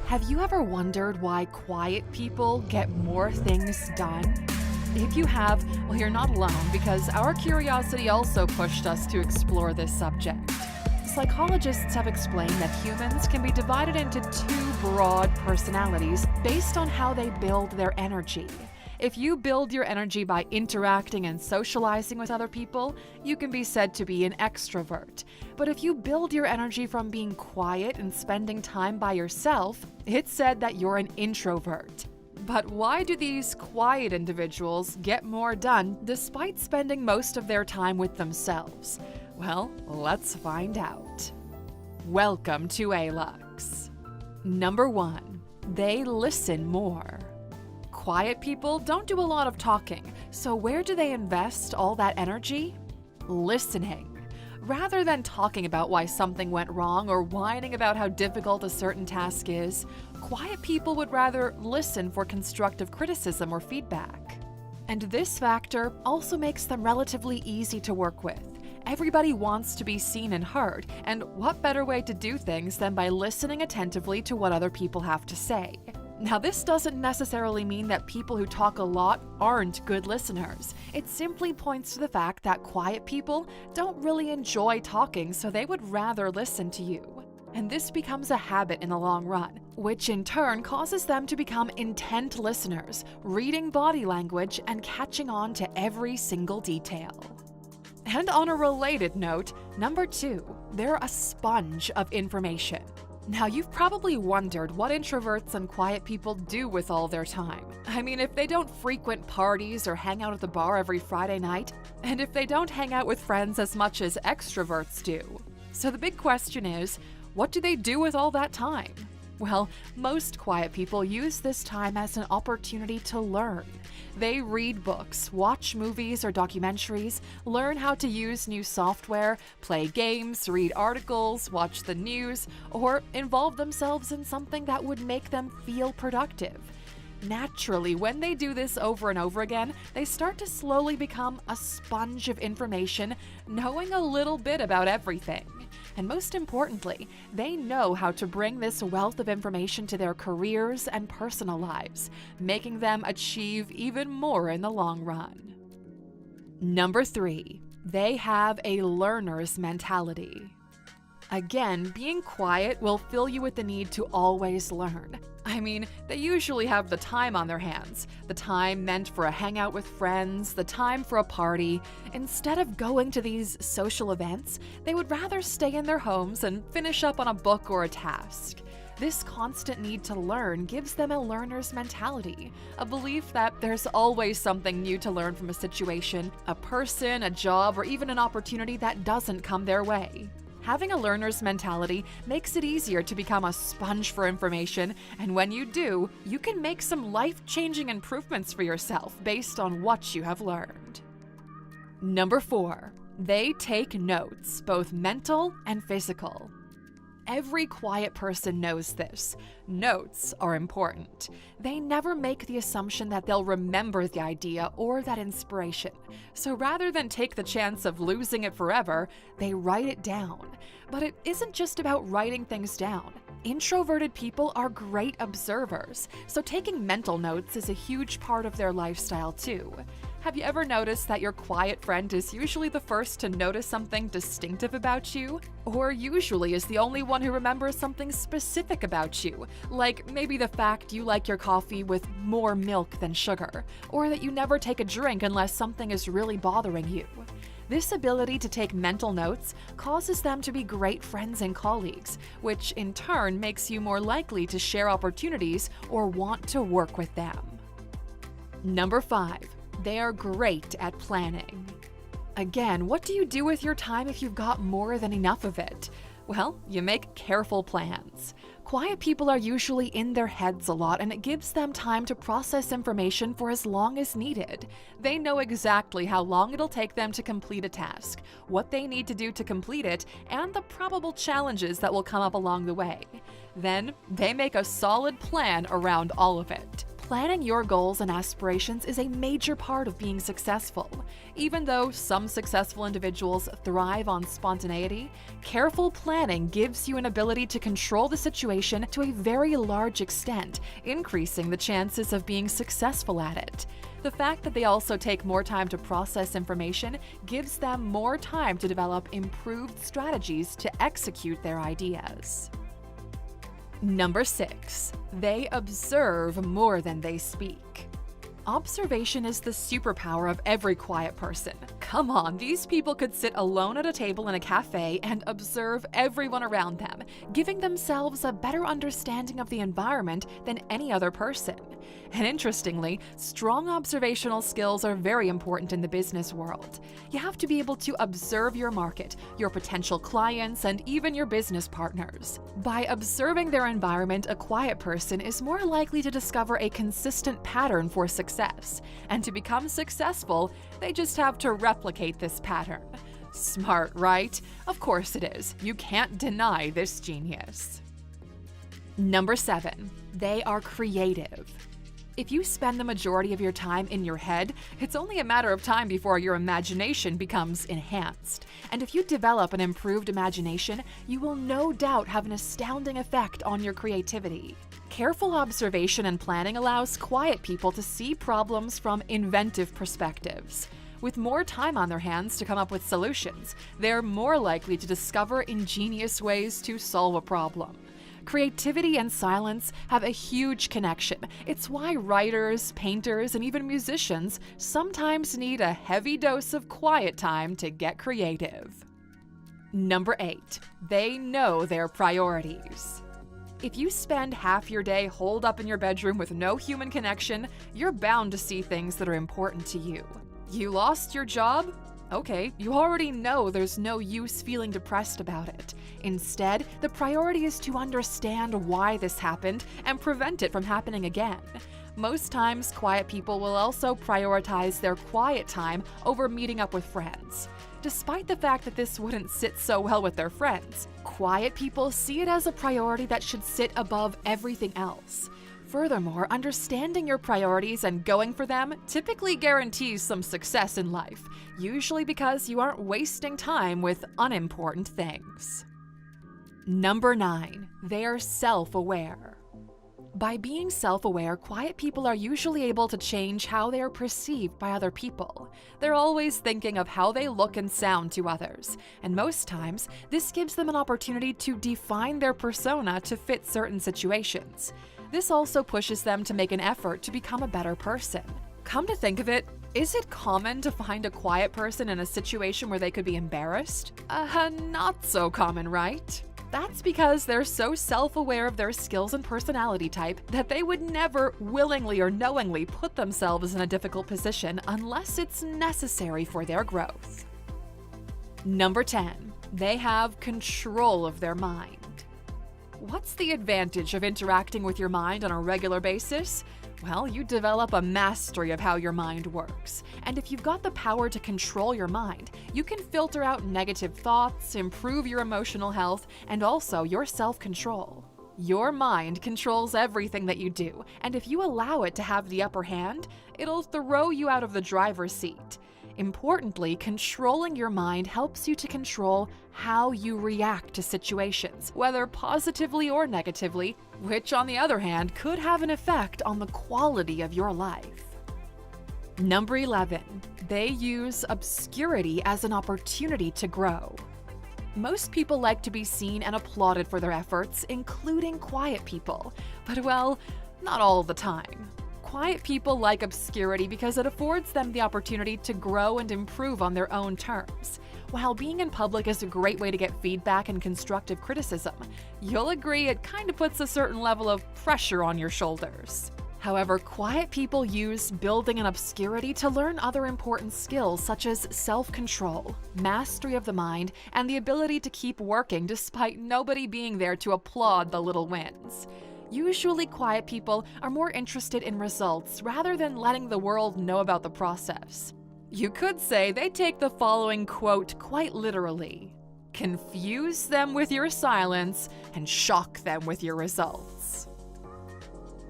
Have you ever wondered why quiet people get more things done? If you have, well, you're not alone because our curiosity also pushed us to explore this subject. Psychologists have explained that humans can be divided into two broad personalities based on how they build their energy. If you build your energy by interacting and socializing with other people, you can be said to be an extrovert. But if you build your energy from being quiet and spending time by yourself, it's said that you're an introvert. But why do these quiet individuals get more done despite spending most of their time with themselves? Well, let's find out. Welcome to ALUX. Number 1. They listen more. Quiet people don't do a lot of talking, so where do they invest all that energy? Listening. Rather than talking about why something went wrong or whining about how difficult a certain task is, quiet people would rather listen for constructive criticism or feedback. And this factor also makes them relatively easy to work with. Everybody wants to be seen and heard, and what better way to do things than by listening attentively to what other people have to say? Now, this doesn't necessarily mean that people who talk a lot aren't good listeners. It simply points to the fact that quiet people don't really enjoy talking, so they would rather listen to you. And this becomes a habit in the long run, which in turn causes them to become intent listeners, reading body language and catching on to every single detail. And on a related note, number 2, they're a sponge of information. Now, you've probably wondered what introverts and quiet people do with all their time. I mean, if they don't frequent parties or hang out at the bar every Friday night, and if they don't hang out with friends as much as extroverts do. So the big question is, what do they do with all that time? Well, most quiet people use this time as an opportunity to learn. They read books, watch movies or documentaries, learn how to use new software, play games, read articles, watch the news, or involve themselves in something that would make them feel productive. Naturally, when they do this over and over again, they start to slowly become a sponge of information, knowing a little bit about everything. And most importantly, they know how to bring this wealth of information to their careers and personal lives, making them achieve even more in the long run. Number 3, they have a learner's mentality. Again, being quiet will fill you with the need to always learn. I mean, they usually have the time on their hands, the time meant for a hangout with friends, the time for a party. Instead of going to these social events, they would rather stay in their homes and finish up on a book or a task. This constant need to learn gives them a learner's mentality, a belief that there's always something new to learn from a situation, a person, a job, or even an opportunity that doesn't come their way. Having a learner's mentality makes it easier to become a sponge for information, and when you do, you can make some life-changing improvements for yourself based on what you have learned. Number 4, they take notes, both mental and physical. Every quiet person knows this. Notes are important. They never make the assumption that they'll remember the idea or that inspiration. So rather than take the chance of losing it forever, they write it down. But it isn't just about writing things down. Introverted people are great observers, so taking mental notes is a huge part of their lifestyle too. Have you ever noticed that your quiet friend is usually the first to notice something distinctive about you? Or usually is the only one who remembers something specific about you, like maybe the fact you like your coffee with more milk than sugar, or that you never take a drink unless something is really bothering you. This ability to take mental notes causes them to be great friends and colleagues, which in turn makes you more likely to share opportunities or want to work with them. Number 5. They are great at planning. Again, what do you do with your time if you've got more than enough of it? Well, you make careful plans. Quiet people are usually in their heads a lot, and it gives them time to process information for as long as needed. They know exactly how long it'll take them to complete a task, what they need to do to complete it, and the probable challenges that will come up along the way. Then, they make a solid plan around all of it. Planning your goals and aspirations is a major part of being successful. Even though some successful individuals thrive on spontaneity, careful planning gives you an ability to control the situation to a very large extent, increasing the chances of being successful at it. The fact that they also take more time to process information gives them more time to develop improved strategies to execute their ideas. Number 6, they observe more than they speak. Observation is the superpower of every quiet person. Come on, these people could sit alone at a table in a cafe and observe everyone around them, giving themselves a better understanding of the environment than any other person. And interestingly, strong observational skills are very important in the business world. You have to be able to observe your market, your potential clients, and even your business partners. By observing their environment, a quiet person is more likely to discover a consistent pattern for success. And to become successful, they just have to replicate this pattern. Smart, right? Of course it is. You can't deny this genius. Number 7, they are creative. If you spend the majority of your time in your head, it's only a matter of time before your imagination becomes enhanced. And if you develop an improved imagination, you will no doubt have an astounding effect on your creativity. Careful observation and planning allows quiet people to see problems from inventive perspectives. With more time on their hands to come up with solutions, they're more likely to discover ingenious ways to solve a problem. Creativity and silence have a huge connection. It's why writers, painters, and even musicians sometimes need a heavy dose of quiet time to get creative. Number 8, they know their priorities. If you spend half your day holed up in your bedroom with no human connection, you're bound to see things that are important to you. You lost your job? Okay, you already know there's no use feeling depressed about it. Instead, the priority is to understand why this happened and prevent it from happening again. Most times, quiet people will also prioritize their quiet time over meeting up with friends. Despite the fact that this wouldn't sit so well with their friends, quiet people see it as a priority that should sit above everything else. Furthermore, understanding your priorities and going for them typically guarantees some success in life, usually because you aren't wasting time with unimportant things. Number 9, they are self-aware. By being self-aware, quiet people are usually able to change how they are perceived by other people. They're always thinking of how they look and sound to others, and most times, this gives them an opportunity to define their persona to fit certain situations. This also pushes them to make an effort to become a better person. Come to think of it, is it common to find a quiet person in a situation where they could be embarrassed? Not so common, right? That's because they're so self-aware of their skills and personality type that they would never willingly or knowingly put themselves in a difficult position unless it's necessary for their growth. Number 10, they have control of their mind. What's the advantage of interacting with your mind on a regular basis? Well, you develop a mastery of how your mind works. And if you've got the power to control your mind, you can filter out negative thoughts, improve your emotional health, and also your self-control. Your mind controls everything that you do, and if you allow it to have the upper hand, it'll throw you out of the driver's seat. Importantly, controlling your mind helps you to control how you react to situations, whether positively or negatively, which on the other hand could have an effect on the quality of your life. Number 11, they use obscurity as an opportunity to grow. Most people like to be seen and applauded for their efforts, including quiet people, but well, not all the time. Quiet people like obscurity because it affords them the opportunity to grow and improve on their own terms. While being in public is a great way to get feedback and constructive criticism, you'll agree it kind of puts a certain level of pressure on your shoulders. However, quiet people use building in obscurity to learn other important skills such as self-control, mastery of the mind, and the ability to keep working despite nobody being there to applaud the little wins. Usually, quiet people are more interested in results rather than letting the world know about the process. You could say they take the following quote quite literally: confuse them with your silence and shock them with your results.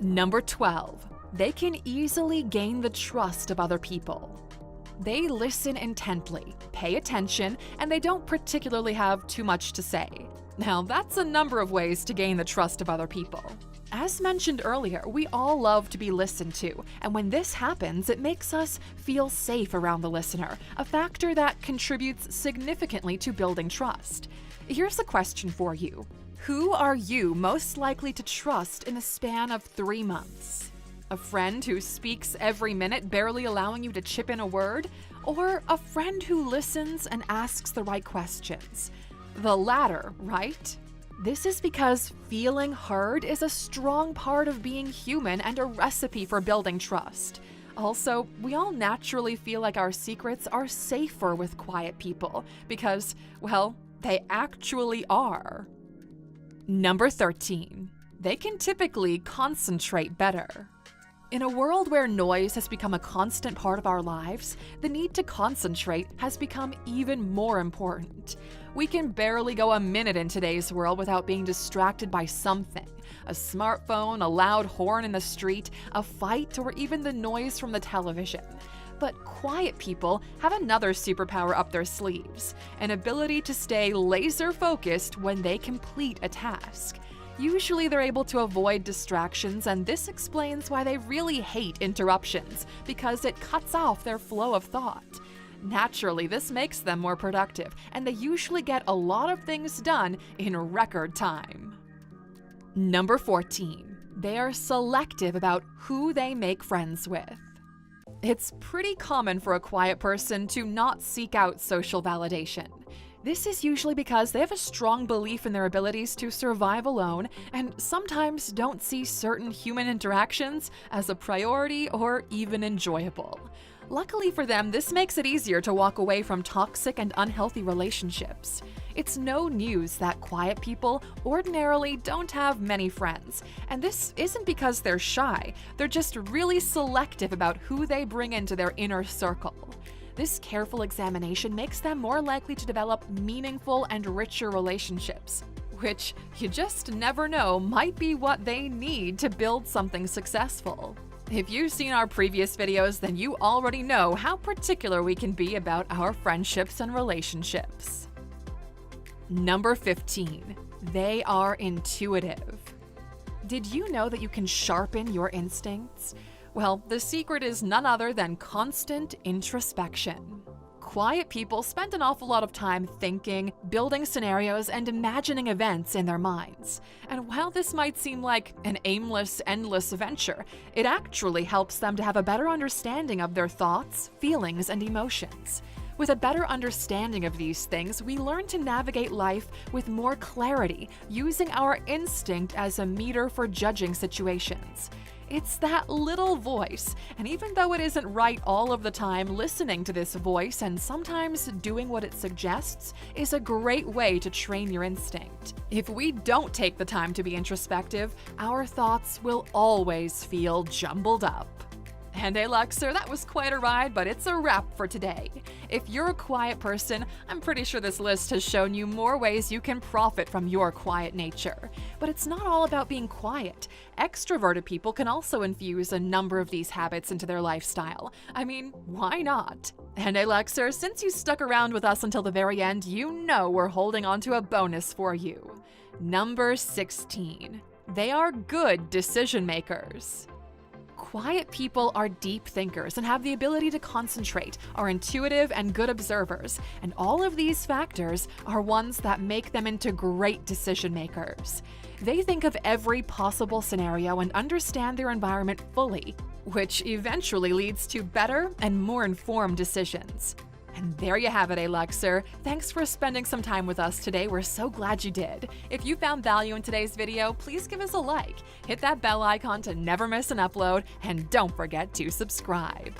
Number 12, They can easily gain the trust of other people. They listen intently, pay attention, and they don't particularly have too much to say. Now, that's a number of ways to gain the trust of other people. As mentioned earlier, we all love to be listened to, and when this happens, it makes us feel safe around the listener, a factor that contributes significantly to building trust. Here's a question for you. Who are you most likely to trust in the span of 3 months? A friend who speaks every minute, barely allowing you to chip in a word? Or a friend who listens and asks the right questions? The latter, right? This is because feeling heard is a strong part of being human and a recipe for building trust. Also, we all naturally feel like our secrets are safer with quiet people because, well, they actually are. Number 13. They can typically concentrate better. In a world where noise has become a constant part of our lives, the need to concentrate has become even more important. We can barely go a minute in today's world without being distracted by something. A smartphone, a loud horn in the street, a fight, or even the noise from the television. But quiet people have another superpower up their sleeves, an ability to stay laser-focused when they complete a task. Usually they're able to avoid distractions, and this explains why they really hate interruptions, because it cuts off their flow of thought. Naturally, this makes them more productive, and they usually get a lot of things done in record time. Number 14. They are selective about who they make friends with. It's pretty common for a quiet person to not seek out social validation. This is usually because they have a strong belief in their abilities to survive alone and sometimes don't see certain human interactions as a priority or even enjoyable. Luckily for them, this makes it easier to walk away from toxic and unhealthy relationships. It's no news that quiet people ordinarily don't have many friends, and this isn't because they're shy, they're just really selective about who they bring into their inner circle. This careful examination makes them more likely to develop meaningful and richer relationships, which you just never know might be what they need to build something successful. If you've seen our previous videos, then you already know how particular we can be about our friendships and relationships. Number 15. They are intuitive. Did you know that you can sharpen your instincts? Well, the secret is none other than constant introspection. Quiet people spend an awful lot of time thinking, building scenarios, and imagining events in their minds. And while this might seem like an aimless, endless venture, it actually helps them to have a better understanding of their thoughts, feelings, and emotions. With a better understanding of these things, we learn to navigate life with more clarity, using our instinct as a meter for judging situations. It's that little voice, and even though it isn't right all of the time, listening to this voice and sometimes doing what it suggests is a great way to train your instinct. If we don't take the time to be introspective, our thoughts will always feel jumbled up. And hey Luxer, that was quite a ride, but it's a wrap for today. If you're a quiet person, I'm pretty sure this list has shown you more ways you can profit from your quiet nature. But it's not all about being quiet. Extroverted people can also infuse a number of these habits into their lifestyle. I mean, why not? And hey Luxer, since you stuck around with us until the very end, you know we're holding on to a bonus for you. Number 16. They are good decision makers. Quiet people are deep thinkers and have the ability to concentrate, are intuitive and good observers, and all of these factors are ones that make them into great decision makers. They think of every possible scenario and understand their environment fully, which eventually leads to better and more informed decisions. And there you have it, Luxer. Thanks for spending some time with us today. We're so glad you did. If you found value in today's video, please give us a like, hit that bell icon to never miss an upload, and don't forget to subscribe.